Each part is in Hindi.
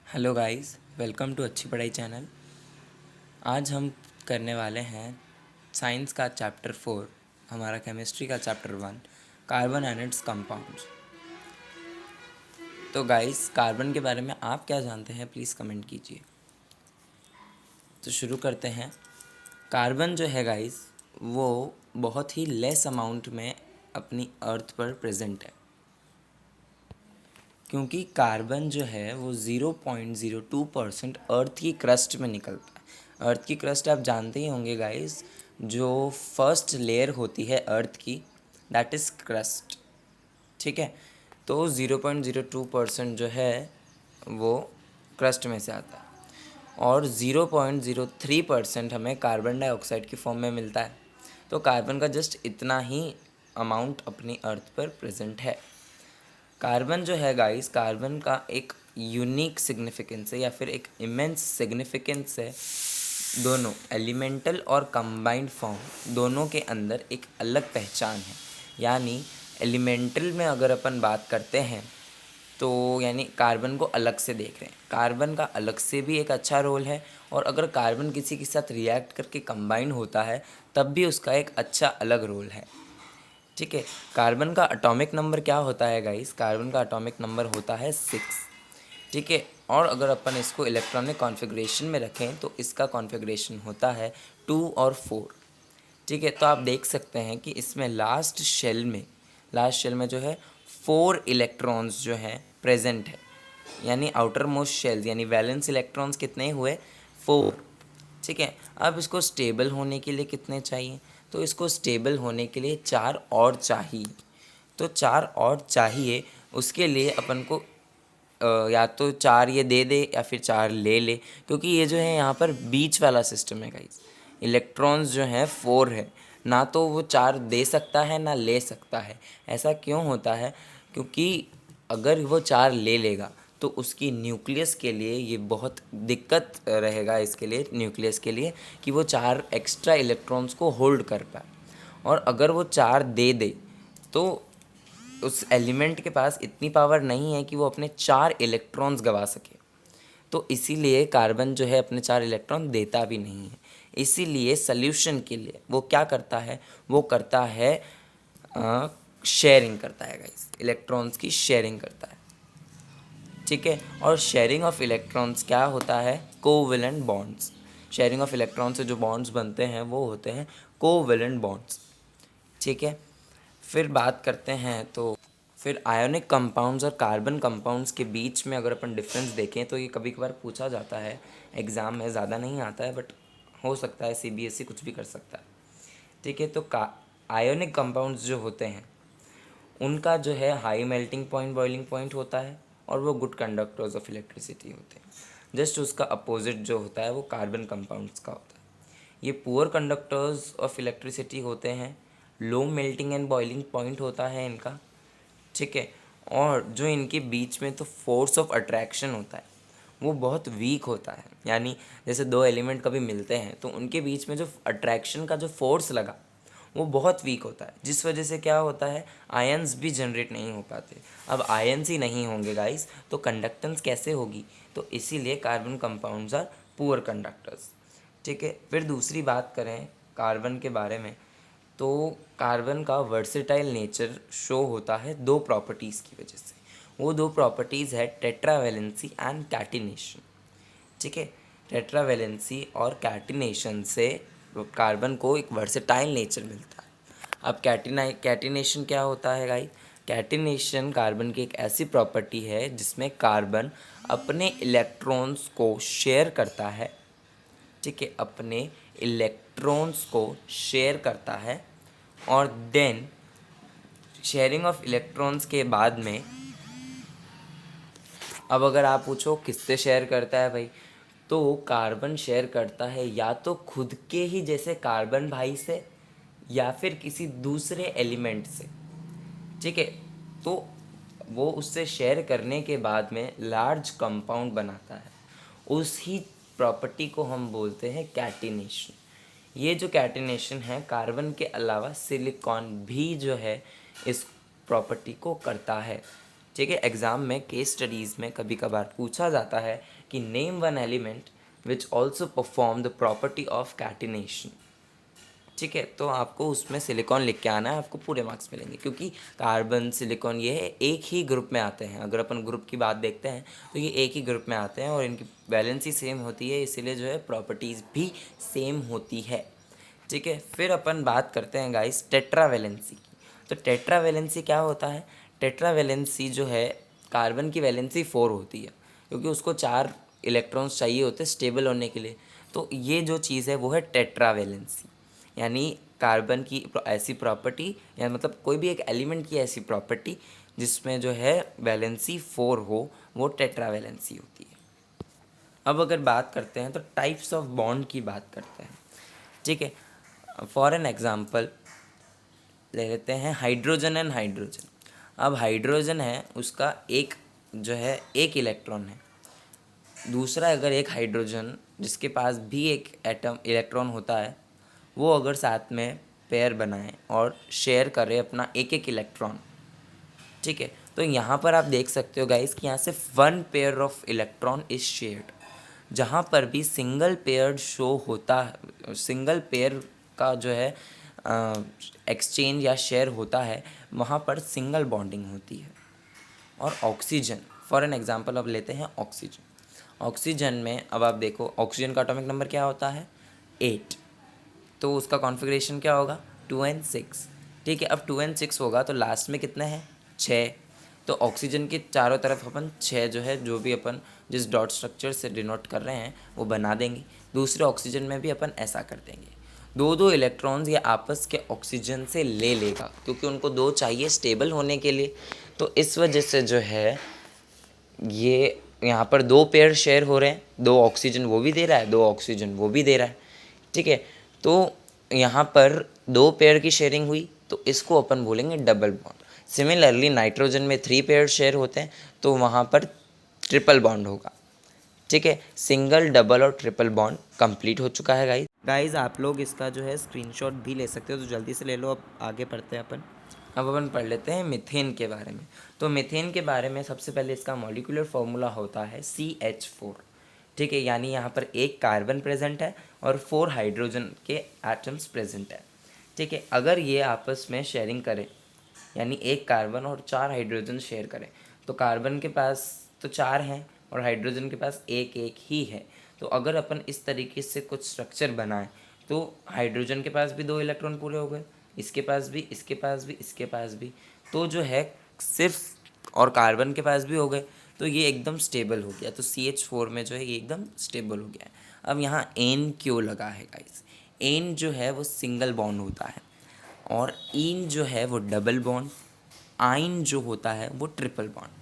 हेलो गाइस, वेलकम टू अच्छी पढ़ाई चैनल। आज हम करने वाले हैं साइंस का चैप्टर 4, हमारा केमिस्ट्री का chapter 1, carbon and it's compounds. तो गाइस, कार्बन के बारे में आप क्या जानते हैं, प्लीज़ कमेंट कीजिए। तो शुरू करते हैं। कार्बन जो है गाइस, वो बहुत ही लेस अमाउंट में अपनी अर्थ पर प्रेजेंट है, क्योंकि कार्बन जो है वो 0.02% अर्थ की क्रस्ट में निकलता है। अर्थ की क्रस्ट आप जानते ही होंगे गाइस, जो फर्स्ट लेयर होती है अर्थ की, दैट इज़ क्रस्ट। ठीक है, तो 0.02% जो है वो क्रस्ट में से आता है और 0.03% हमें कार्बन डाइऑक्साइड की फॉर्म में मिलता है। तो कार्बन का जस्ट इतना ही अमाउंट अपनी अर्थ पर प्रेजेंट है। कार्बन जो है गाइस, कार्बन का एक यूनिक सिग्निफिकेंस है या फिर एक इमेंस सिग्निफिकेंस है। दोनों एलिमेंटल और कंबाइंड फॉर्म दोनों के अंदर एक अलग पहचान है। यानी एलिमेंटल में अगर अपन बात करते हैं तो यानी कार्बन को अलग से देख रहे हैं, कार्बन का अलग से भी एक अच्छा रोल है, और अगर कार्बन किसी के साथ रिएक्ट करके कंबाइन होता है तब भी उसका एक अच्छा अलग रोल है। ठीक है, कार्बन का एटॉमिक नंबर क्या होता है गाइस? कार्बन का एटॉमिक नंबर होता है 6। ठीक है, और अगर अपन इसको इलेक्ट्रॉनिक कॉन्फ़िगरेशन में रखें तो इसका कॉन्फ़िगरेशन होता है 2 और 4। ठीक है, तो आप देख सकते हैं कि इसमें लास्ट शेल में जो है 4 इलेक्ट्रॉन्स जो हैं प्रेजेंट है। यानी आउटर मोस्ट शेल्स यानी वैलेंस इलेक्ट्रॉन्स कितने हुए? 4। ठीक है, अब इसको स्टेबल होने के लिए कितने चाहिए? तो इसको स्टेबल होने के लिए 4 और चाहिए। तो 4 और चाहिए, उसके लिए अपन को या तो 4 ये दे दे या फिर 4 ले ले, क्योंकि ये जो है यहाँ पर बीच वाला सिस्टम है गाइस। इलेक्ट्रॉन्स जो हैं 4 है, ना तो वो 4 दे सकता है ना ले सकता है। ऐसा क्यों होता है? क्योंकि अगर वो 4 ले लेगा तो उसकी न्यूक्लियस के लिए ये बहुत दिक्कत रहेगा, इसके लिए न्यूक्लियस के लिए, कि वो 4 एक्स्ट्रा इलेक्ट्रॉन्स को होल्ड कर पाए। और अगर वो 4 दे दे तो उस एलिमेंट के पास इतनी पावर नहीं है कि वो अपने 4 इलेक्ट्रॉन्स गंवा सके। तो इसीलिए कार्बन जो है अपने 4 इलेक्ट्रॉन देता भी नहीं है। इसीलिए सल्यूशन के लिए वो क्या करता है? वो करता है शेयरिंग करता है गाइस, इलेक्ट्रॉन्स की शेयरिंग करता है। ठीक है, और शेयरिंग ऑफ इलेक्ट्रॉन्स क्या होता है? Covalent bonds. Sharing of electron से जो बॉन्ड्स बनते हैं वो होते हैं कोवेलेंट बॉन्ड्स। ठीक है, फिर बात करते हैं तो फिर आयोनिक कंपाउंड्स और कार्बन कंपाउंड्स के बीच में अगर अपन डिफरेंस देखें तो ये कभी कभार पूछा जाता है एग्ज़ाम में, ज़्यादा नहीं आता है बट हो सकता है सीबीएसई कुछ भी कर सकता है। ठीक है, तो आयोनिक कंपाउंड्स जो होते हैं उनका जो है high melting point, boiling point होता है, और वो गुड कंडक्टर्स ऑफ इलेक्ट्रिसिटी होते हैं। जस्ट उसका अपोजिट जो होता है वो कार्बन कंपाउंड्स का होता है। ये पुअर कंडक्टर्स ऑफ इलेक्ट्रिसिटी होते हैं, low melting and boiling point होता है इनका। ठीक है, और जो इनके बीच में तो फोर्स ऑफ अट्रैक्शन होता है वो बहुत वीक होता है। यानी जैसे दो एलिमेंट कभी मिलते हैं तो उनके बीच में जो अट्रैक्शन का जो फोर्स लगा वो बहुत वीक होता है, जिस वजह से क्या होता है, आयंस भी जनरेट नहीं हो पाते। अब आयंस ही नहीं होंगे गाइस तो कंडक्टेंस कैसे होगी? तो इसीलिए carbon compounds are poor conductors. ठीक है, फिर दूसरी बात करें कार्बन के बारे में तो कार्बन का वर्सेटाइल नेचर शो होता है दो प्रॉपर्टीज़ की वजह से। वो दो प्रॉपर्टीज़ है टेट्रावैलेंसी एंड कैटिनेशन। ठीक है, टेट्रावैलेंसी और कैटिनेशन से कार्बन को एक वर्सेटाइल नेचर मिलता है। अब कैटिनेशन क्या होता है गाइस? कैटिनेशन कार्बन की एक ऐसी प्रॉपर्टी है जिसमें कार्बन अपने इलेक्ट्रॉन्स को शेयर करता है। ठीक है, अपने इलेक्ट्रॉन्स को शेयर करता है, और देन शेयरिंग ऑफ इलेक्ट्रॉन्स के बाद में, अब अगर आप पूछो किससे शेयर करता है भाई, तो कार्बन शेयर करता है या तो खुद के ही जैसे कार्बन भाई से या फिर किसी दूसरे एलिमेंट से। ठीक है, तो वो उससे शेयर करने के बाद में लार्ज कंपाउंड बनाता है। उसी प्रॉपर्टी को हम बोलते हैं कैटिनेशन। ये जो कैटिनेशन है, कार्बन के अलावा सिलिकॉन भी जो है इस प्रॉपर्टी को करता है। ठीक है, एग्ज़ाम में केस स्टडीज़ में कभी कभार पूछा जाता है कि name one element which also perform the property of catenation. ठीक है, तो आपको उसमें सिलिकॉन लिख के आना है, आपको पूरे मार्क्स मिलेंगे, क्योंकि कार्बन सिलिकॉन ये एक ही ग्रुप में आते हैं। अगर अपन ग्रुप की बात देखते हैं तो ये एक ही ग्रुप में आते हैं और इनकी वैलेंसी सेम होती है, इसीलिए जो है प्रॉपर्टीज़ भी सेम होती है। ठीक है, फिर अपन बात करते हैं गाइस टेट्रावैलेंसी की। तो टेट्रावैलेंसी क्या होता है? टेट्रावैलेंसी जो है, कार्बन की वैलेंसी 4 होती है, क्योंकि उसको 4 इलेक्ट्रॉन्स चाहिए होते हैं स्टेबल होने के लिए। तो ये जो चीज़ है वो है टेट्रावैलेंसी, यानी कार्बन की ऐसी प्रॉपर्टी, या मतलब कोई भी एक एलिमेंट की ऐसी प्रॉपर्टी जिसमें जो है वैलेंसी 4 हो, वो टेट्रावैलेंसी होती है। अब अगर बात करते हैं तो टाइप्स ऑफ बॉन्ड की बात करते हैं। ठीक है, फॉर एन एग्जांपल ले लेते हैं हाइड्रोजन एंड हाइड्रोजन। अब हाइड्रोजन है, उसका एक जो है एक इलेक्ट्रॉन है। दूसरा अगर एक हाइड्रोजन जिसके पास भी एक एटम इलेक्ट्रॉन होता है, वो अगर साथ में पेयर बनाए और शेयर करे अपना एक एक इलेक्ट्रॉन। ठीक है, तो यहाँ पर आप देख सकते हो गाइस कि यहाँ से 1 pair of electron is shared. जहाँ पर भी सिंगल पेयर शो होता है, सिंगल पेयर का जो है एक्सचेंज या शेयर होता है, वहाँ पर सिंगल बॉन्डिंग होती है। और ऑक्सीजन, फॉर एन एग्जांपल अब लेते हैं ऑक्सीजन। ऑक्सीजन में अब आप देखो, ऑक्सीजन का एटॉमिक नंबर क्या होता है? 8। तो उसका कॉन्फ़िगरेशन क्या होगा? 2n6। ठीक है, अब 2n6 होगा तो लास्ट में कितने हैं? 6। तो ऑक्सीजन के चारों तरफ अपन 6 जो है, जो भी अपन जिस डॉट स्ट्रक्चर से डिनोट कर रहे हैं वो बना देंगे। दूसरे ऑक्सीजन में भी अपन ऐसा कर देंगे। दो दो इलेक्ट्रॉन्स ये आपस के ऑक्सीजन से ले लेगा, क्योंकि उनको 2 चाहिए स्टेबल होने के लिए। तो इस वजह से जो है ये यहाँ पर 2 पेयर शेयर हो रहे हैं, 2 ऑक्सीजन वो भी दे रहा है, 2 ऑक्सीजन वो भी दे रहा है। ठीक है, तो यहाँ पर 2 पेयर की शेयरिंग हुई, तो इसको अपन बोलेंगे डबल बॉन्ड। सिमिलरली नाइट्रोजन में 3 पेयर शेयर होते हैं, तो वहाँ पर ट्रिपल बॉन्ड होगा। ठीक है, सिंगल, डबल और ट्रिपल बॉन्ड कंप्लीट हो चुका है गाइज आप लोग इसका जो है स्क्रीनशॉट भी ले सकते हो, तो जल्दी से ले लो। अब आगे पढ़ते हैं अपन। अब अपन पढ़ लेते हैं मीथेन के बारे में। तो मीथेन के बारे में सबसे पहले इसका मॉलिक्यूलर फॉर्मूला होता है CH4। ठीक है, यानी यहाँ पर एक कार्बन प्रेजेंट है और 4 हाइड्रोजन के एटम्स प्रेजेंट है। ठीक है, अगर ये आपस में शेयरिंग करें, यानी एक कार्बन और 4 हाइड्रोजन शेयर करें, तो कार्बन के पास तो 4 हैं और हाइड्रोजन के पास एक एक ही है। तो अगर अपन इस तरीके से कुछ स्ट्रक्चर बनाएं, तो हाइड्रोजन के पास भी 2 इलेक्ट्रॉन पूरे हो गए, इसके पास भी, इसके पास भी, इसके पास भी, तो जो है सिर्फ, और कार्बन के पास भी हो गए, तो ये एकदम स्टेबल हो गया। तो CH4 में जो है ये एकदम स्टेबल हो गया है। अब यहाँ एन क्यों लगा है गाइस? एन जो है वो सिंगल बॉन्ड होता है, और इन जो है वो डबल बॉन्ड, आइन जो होता है वो ट्रिपल बॉन्ड।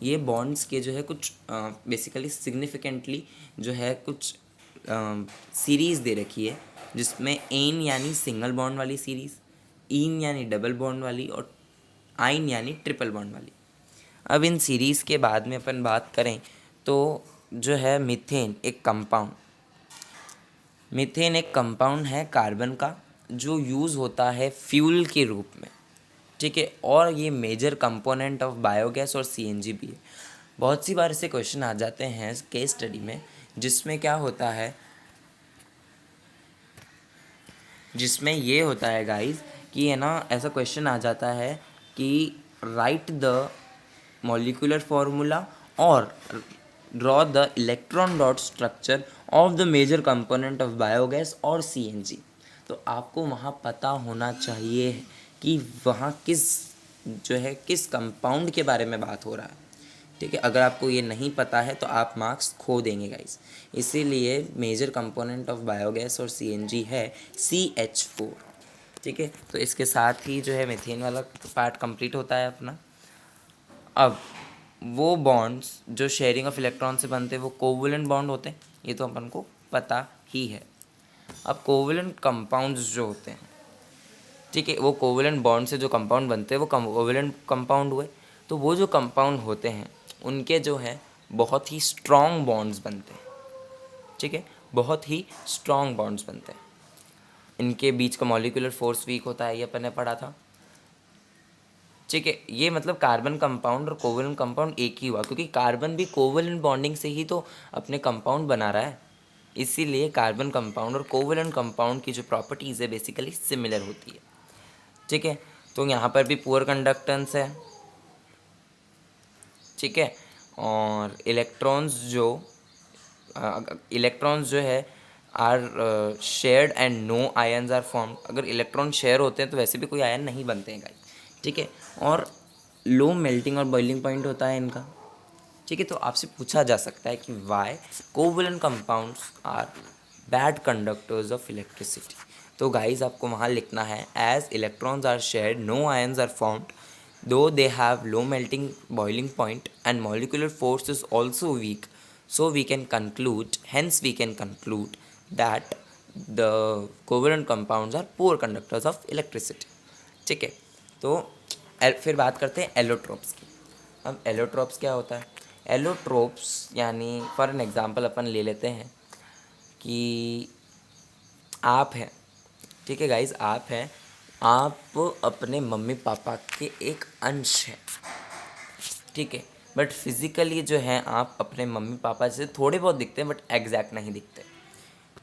ये बॉन्ड्स के जो है कुछ बेसिकली सिग्निफिकेंटली जो है कुछ सीरीज़ दे रखी है, जिसमें एन यानी सिंगल बॉन्ड वाली सीरीज़, इन यानी डबल बॉन्ड वाली, और आइन यानी ट्रिपल बॉन्ड वाली। अब इन सीरीज़ के बाद में अपन बात करें तो जो है मीथेन एक कंपाउंड, मीथेन एक कंपाउंड है कार्बन का, जो यूज़ होता है फ्यूल के रूप में। ठीक है, और ये मेजर कंपोनेंट ऑफ बायोगैस और CNG भी है। बहुत सी बार ऐसे क्वेश्चन आ जाते हैं केस स्टडी में, जिसमें क्या होता है, जिसमें ये होता है गाइस कि है ना, ऐसा क्वेश्चन आ जाता है कि राइट द मॉलिक्यूलर फार्मूला और draw the electron dot structure of the major component of biogas और CNG। तो आपको वहाँ पता होना चाहिए कि वहाँ किस कंपाउंड के बारे में बात हो रहा है। ठीक है, अगर आपको ये नहीं पता है तो आप मार्क्स खो देंगे गाइस। इसीलिए मेजर कंपोनेंट ऑफ बायोगैस और CNG है CH4। ठीक है, तो इसके साथ ही जो है मीथेन वाला पार्ट कंप्लीट होता है अपना। अब वो बॉन्ड्स जो शेयरिंग ऑफ इलेक्ट्रॉन से बनते हैं वो कोवलेंट बॉन्ड होते हैं, ये तो अपन को पता ही है। अब कोवलेंट कंपाउंड्स जो होते हैं, ठीक है, वो कोवलेंट बॉन्ड से जो कंपाउंड बनते हैं वो कोवलेंट कंपाउंड हुए। तो वो जो कंपाउंड होते हैं उनके जो है बहुत ही स्ट्रॉन्ग बॉन्ड्स बनते हैं। ठीक है, बहुत ही स्ट्रॉन्ग बॉन्ड्स बनते हैं। इनके बीच का मॉलिक्यूलर फोर्स वीक होता है, ये अपन ने पढ़ा था। ठीक है, ये मतलब कार्बन कंपाउंड और कोवलेंट कंपाउंड एक ही हुआ, क्योंकि कार्बन भी कोवलेंट बॉन्डिंग से ही तो अपने कंपाउंड बना रहा है, इसीलिए कार्बन कंपाउंड और कोवलेंट कंपाउंड की जो प्रॉपर्टीज़ है बेसिकली सिमिलर होती है। ठीक है, तो यहाँ पर भी पुअर कंडक्टेंस है। ठीक है, और इलेक्ट्रॉन्स जो है are shared and no ions are formed. अगर इलेक्ट्रॉन शेयर होते हैं तो वैसे भी कोई आयन नहीं बनते हैं गाइस। ठीक है, और लो मेल्टिंग और बॉइलिंग पॉइंट होता है इनका। ठीक है, तो आपसे पूछा जा सकता है कि why covalent compounds are bad conductors of electricity. तो गाइस आपको वहाँ लिखना है as electrons are shared no ions are formed though they have low melting boiling point and molecular force is also weak, so we can conclude that the covalent compounds are poor conductors of electricity. ठीक है, तो फिर बात करते हैं एलोट्रोप्स की। अब एलोट्रोप्स क्या होता है? एलोट्रोप्स यानी फॉर एन एग्जांपल अपन ले लेते हैं कि आप हैं, ठीक है गाइज, आप हैं, आप अपने मम्मी पापा के एक अंश हैं। ठीक है, बट फिज़िकली जो है आप अपने मम्मी पापा से थोड़े बहुत दिखते हैं, बट एग्जैक्ट नहीं दिखते।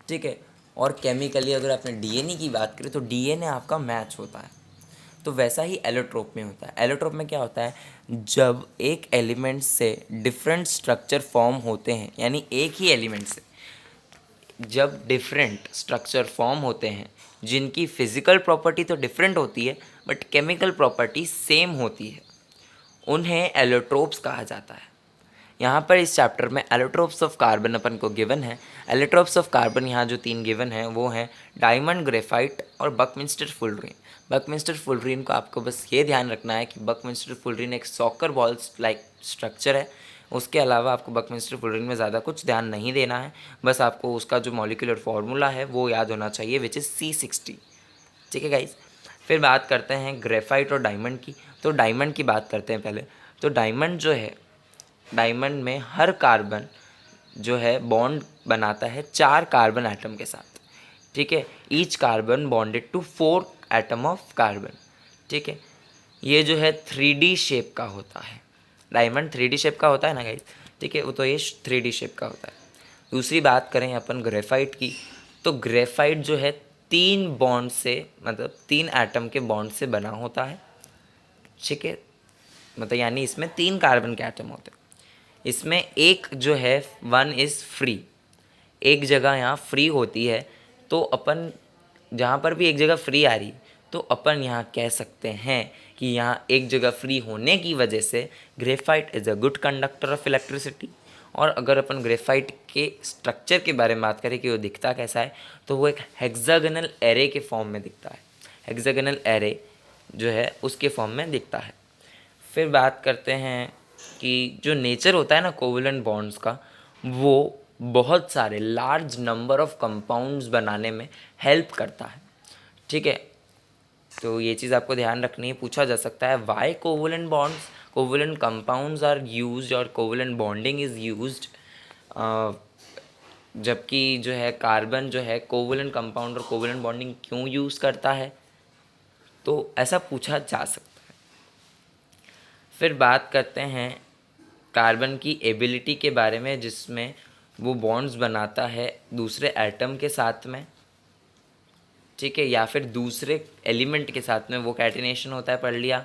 ठीक है, और केमिकली अगर आपने डीएनए की बात करें तो डीएनए आपका मैच होता है। तो वैसा ही एलोट्रोप में होता है। एलोट्रोप में क्या होता है? जब एक एलिमेंट से डिफरेंट स्ट्रक्चर फॉर्म होते हैं, यानी एक ही एलिमेंट से जब डिफरेंट स्ट्रक्चर फॉर्म होते हैं जिनकी फिज़िकल प्रॉपर्टी तो डिफरेंट होती है बट केमिकल प्रॉपर्टी सेम होती है, उन्हें एलोट्रोप्स कहा जाता है। यहाँ पर इस चैप्टर में एलोट्रोप्स ऑफ कार्बन अपन को गिवन है। एलोट्रोप्स ऑफ कार्बन यहाँ जो 3 गिवन है वो हैं डायमंड, ग्रेफाइट और बकमिंस्टर फुलरिन। बकमिंस्टर फुलरिन को आपको बस ये ध्यान रखना है कि बकमिंस्टर फुलरिन एक सॉकर बॉल्स लाइक स्ट्रक्चर है। उसके अलावा आपको बकमिंस्टर फुलरिन में ज़्यादा कुछ ध्यान नहीं देना है, बस आपको उसका जो मॉलिक्यूलर फार्मूला है वो याद होना चाहिए, विच इज़ C60। ठीक है गाइज, फिर बात करते हैं ग्रेफाइट और डायमंड की। तो डायमंड की बात करते हैं पहले। तो डायमंड जो है, डायमंड में हर कार्बन जो है बॉन्ड बनाता है 4 कार्बन एटम के साथ। ठीक है, each carbon bonded to 4 atom of carbon. ठीक है, ये जो है 3D शेप का होता है। डायमंड 3D शेप का होता है ना गाइस। ठीक है, वो तो ये 3D शेप का होता है। दूसरी बात करें अपन ग्रेफाइट की, तो ग्रेफाइट जो है 3 बॉन्ड से, मतलब 3 एटम के बॉन्ड से बना होता है। ठीक है, मतलब यानी इसमें 3 कार्बन के एटम होते हैं। इसमें एक जो है 1 इज़ फ्री, एक जगह यहाँ फ्री होती है। तो अपन जहाँ पर भी एक जगह फ्री आ रही तो अपन यहाँ कह सकते हैं कि यहाँ एक जगह फ्री होने की वजह से graphite is a good conductor of electricity. और अगर अपन ग्रेफाइट के स्ट्रक्चर के बारे में बात करें कि वो दिखता कैसा है, तो वो एक हेक्सागोनल एरे के फॉर्म में दिखता है। हेक्सागोनल एरे जो है उसके फॉर्म में दिखता है। फिर बात करते हैं कि जो नेचर होता है ना कोवलेंट बॉन्ड्स का, वो बहुत सारे लार्ज नंबर ऑफ कंपाउंड्स बनाने में हेल्प करता है। ठीक है, तो ये चीज़ आपको ध्यान रखनी है। पूछा जा सकता है why covalent bonds, covalent compounds are used और कोवलेंट बॉन्डिंग इज़ यूज्ड, जबकि जो है कार्बन जो है कोवलेंट कंपाउंड और कोवलेंट बॉन्डिंग क्यों यूज़ करता है, तो ऐसा पूछा जा सकता है। फिर बात करते हैं कार्बन की एबिलिटी के बारे में, जिसमें वो बॉन्ड्स बनाता है दूसरे एटम के साथ में। ठीक है, या फिर दूसरे एलिमेंट के साथ में वो कैटिनेशन होता है, पढ़ लिया।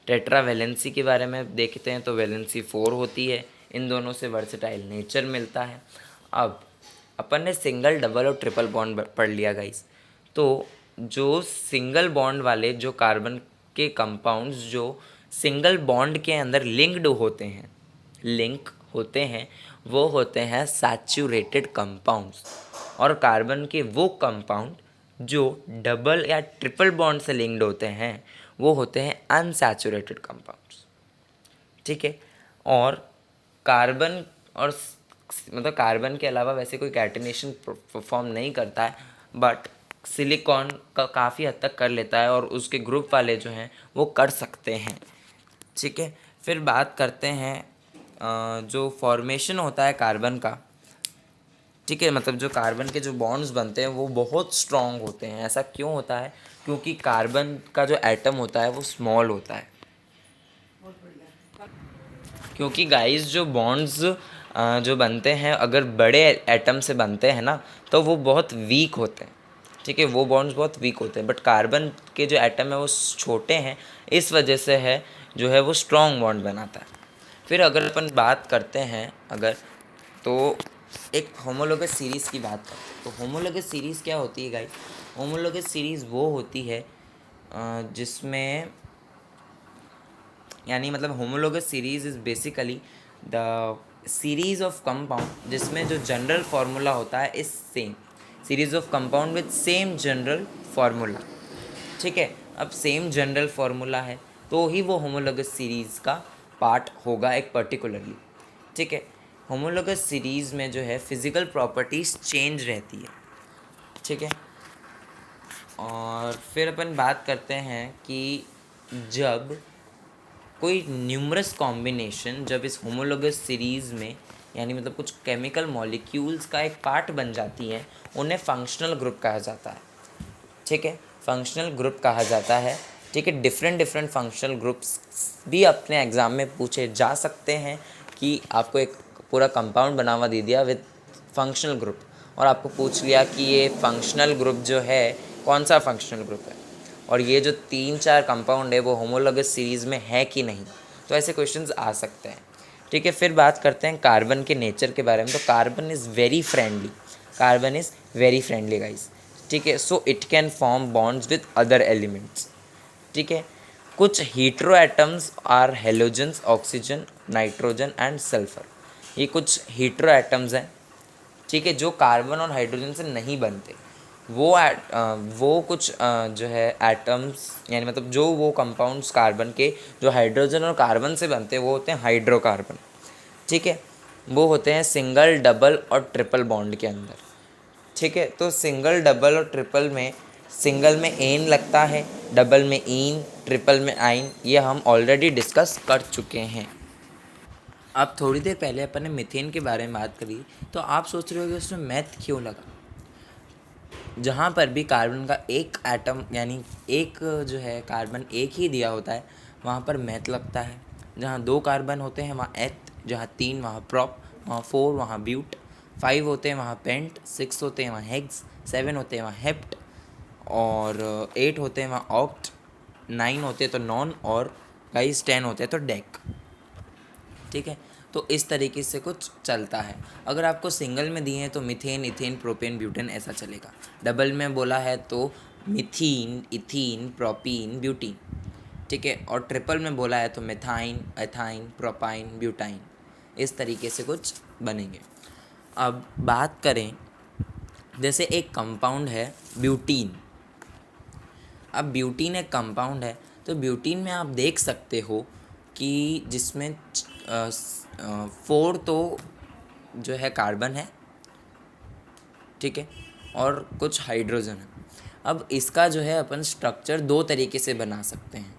टेट्रा वैलेंसी के बारे में देखते हैं तो वैलेंसी 4 होती है। इन दोनों से वर्सेटाइल नेचर मिलता है। अब अपन ने सिंगल, डबल और ट्रिपल बॉन्ड पढ़ लिया गाइस। तो जो सिंगल बॉन्ड वाले जो कार्बन के कंपाउंड्स जो सिंगल बॉन्ड के अंदर लिंक्ड होते हैं, वो होते हैं सैचुरेटेड कंपाउंड्स। और कार्बन के वो कंपाउंड जो डबल या ट्रिपल बॉन्ड से लिंक्ड होते हैं वो होते हैं अनसैचुरेटेड कंपाउंड्स। ठीक है, और कार्बन और मतलब कार्बन के अलावा वैसे कोई कैटिनेशन परफॉर्म नहीं करता है, बट सिलिकॉन का काफ़ी हद तक कर लेता है और उसके ग्रुप वाले जो हैं वो कर सकते हैं। ठीक है, फिर बात करते हैं जो फॉर्मेशन होता है कार्बन का। ठीक है, मतलब जो कार्बन के जो बॉन्ड्स बनते हैं वो बहुत स्ट्रॉन्ग होते हैं। ऐसा क्यों होता है? क्योंकि कार्बन का जो एटम होता है वो स्मॉल होता है। क्योंकि गाइस जो बॉन्ड्स जो बनते हैं अगर बड़े एटम से बनते हैं ना तो वो बहुत वीक होते हैं, ठीक है, वो बॉन्ड्स बहुत वीक होते हैं। बट कार्बन के जो एटम है वो छोटे हैं, इस वजह से है जो है वो स्ट्रॉन्ग बॉन्ड बनाता है। फिर अगर अपन बात करते हैं अगर, तो एक होमोलोगस सीरीज़ की बात करते हैं। तो होमोलोगस सीरीज़ क्या होती है गाइस? होमोलोगस सीरीज़ वो होती है जिसमें यानी मतलब homologous series is basically the series of compound जिसमें जो जनरल फार्मूला होता है इस same series of compound with same general formula, ठीक है। अब सेम जनरल फार्मूला है तो ही वो होमोलोगस सीरीज़ का पार्ट होगा एक पर्टिकुलरली, ठीक है। होमोलोगस सीरीज़ में जो है फिज़िकल प्रॉपर्टीज़ चेंज रहती है, ठीक है। और फिर अपन बात करते हैं कि जब कोई न्यूमरस कॉम्बिनेशन जब इस होमोलोगस सीरीज़ में यानी मतलब कुछ केमिकल मॉलिक्यूल्स का एक पार्ट बन जाती हैं, उन्हें फंक्शनल ग्रुप कहा जाता है, ठीक है। फंक्शनल ग्रुप कहा जाता है, ठीक है। डिफरेंट फंक्शनल ग्रुप्स भी अपने एग्ज़ाम में पूछे जा सकते हैं कि आपको एक पूरा कंपाउंड बना हुआ दे दिया विद फंक्शनल ग्रुप और आपको पूछ लिया कि ये फंक्शनल ग्रुप जो है कौन सा फंक्शनल ग्रुप है और ये जो 3-4 कंपाउंड है वो होमोलोगस सीरीज़ में है कि नहीं, तो ऐसे क्वेश्चंस आ सकते हैं, ठीक है। फिर बात करते हैं कार्बन के नेचर के बारे में। तो carbon is very friendly guys, ठीक है। So it can form bonds with other elements, ठीक है। कुछ hetero atoms are halogens, oxygen, nitrogen and sulphur. ये कुछ हीट्रो एटम्स हैं, ठीक है, जो कार्बन और हाइड्रोजन से नहीं बनते। वो कुछ जो है एटम्स यानी मतलब जो वो कंपाउंड्स कार्बन के जो हाइड्रोजन और कार्बन से बनते हैं वो होते हैं हाइड्रोकार्बन, ठीक है। वो होते हैं सिंगल, डबल और ट्रिपल बॉन्ड के अंदर, ठीक है। तो सिंगल, डबल और ट्रिपल में सिंगल में एन लगता है, डबल में ईन, ट्रिपल में आइन, ये हम ऑलरेडी डिस्कस कर चुके हैं। अब थोड़ी देर पहले अपन ने मीथेन के बारे में बात करी, तो आप सोच रहे हो कि उसमें मैथ क्यों लगा? जहाँ पर भी कार्बन का एक एटम यानी एक जो है कार्बन एक ही दिया होता है वहाँ पर मैथ लगता है। जहाँ 2 कार्बन होते हैं वहाँ एथ, जहाँ 3 वहाँ प्रॉप, वहाँ 4 वहाँ ब्यूट, 5 होते हैं वहाँ पेंट, 6 होते हैं वहाँ हेक्स, 7 होते हैं वहाँ हेप्ट और 8 होते हैं वहाँ ऑक्ट, 9 होते हैं तो नॉन और गाइस 10 होते हैं तो डेक, ठीक है। तो इस तरीके से कुछ चलता है। अगर आपको सिंगल में दिए हैं तो मीथेन, इथेन, प्रोपेन, ब्यूटेन ऐसा चलेगा। डबल में बोला है तो मिथीन, इथीन, प्रोपीन, ब्यूटीन, ठीक है। और ट्रिपल में बोला है तो मिथाइन, एथाइन, प्रोपाइन, ब्यूटाइन, इस तरीके से कुछ बनेंगे। अब बात करें जैसे एक कंपाउंड है ब्यूटीन। अब ब्यूटीन एक कंपाउंड है तो ब्यूटीन में आप देख सकते हो कि जिसमें 4 तो जो है कार्बन है, ठीक है, और कुछ हाइड्रोजन है। अब इसका जो है अपन स्ट्रक्चर 2 तरीके से बना सकते हैं,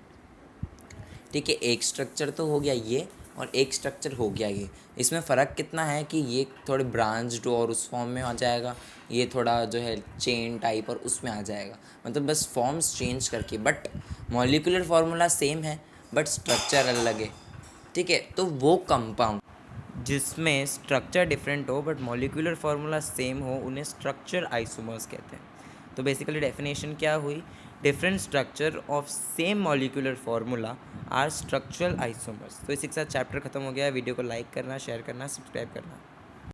ठीक है। एक स्ट्रक्चर तो हो गया ये और एक स्ट्रक्चर हो गया ये। इसमें फ़र्क कितना है कि ये थोड़े ब्रांच्ड और उस फॉर्म में आ जाएगा, ये थोड़ा जो है चेन टाइप और उसमें आ जाएगा, मतलब बस फॉर्म्स चेंज करके। बट मॉलिक्यूलर फार्मूला सेम है बट स्ट्रक्चर अलग है, ठीक है। तो वो कंपाउंड जिसमें स्ट्रक्चर डिफरेंट हो बट मॉलिक्यूलर फार्मूला सेम हो उन्हें स्ट्रक्चर आइसोमर्स कहते हैं। तो बेसिकली डेफिनेशन क्या हुई? Different structure of same molecular formula are structural isomers. तो इसी के साथ चैप्टर खत्म हो गया है। वीडियो को लाइक करना, शेयर करना, सब्सक्राइब करना।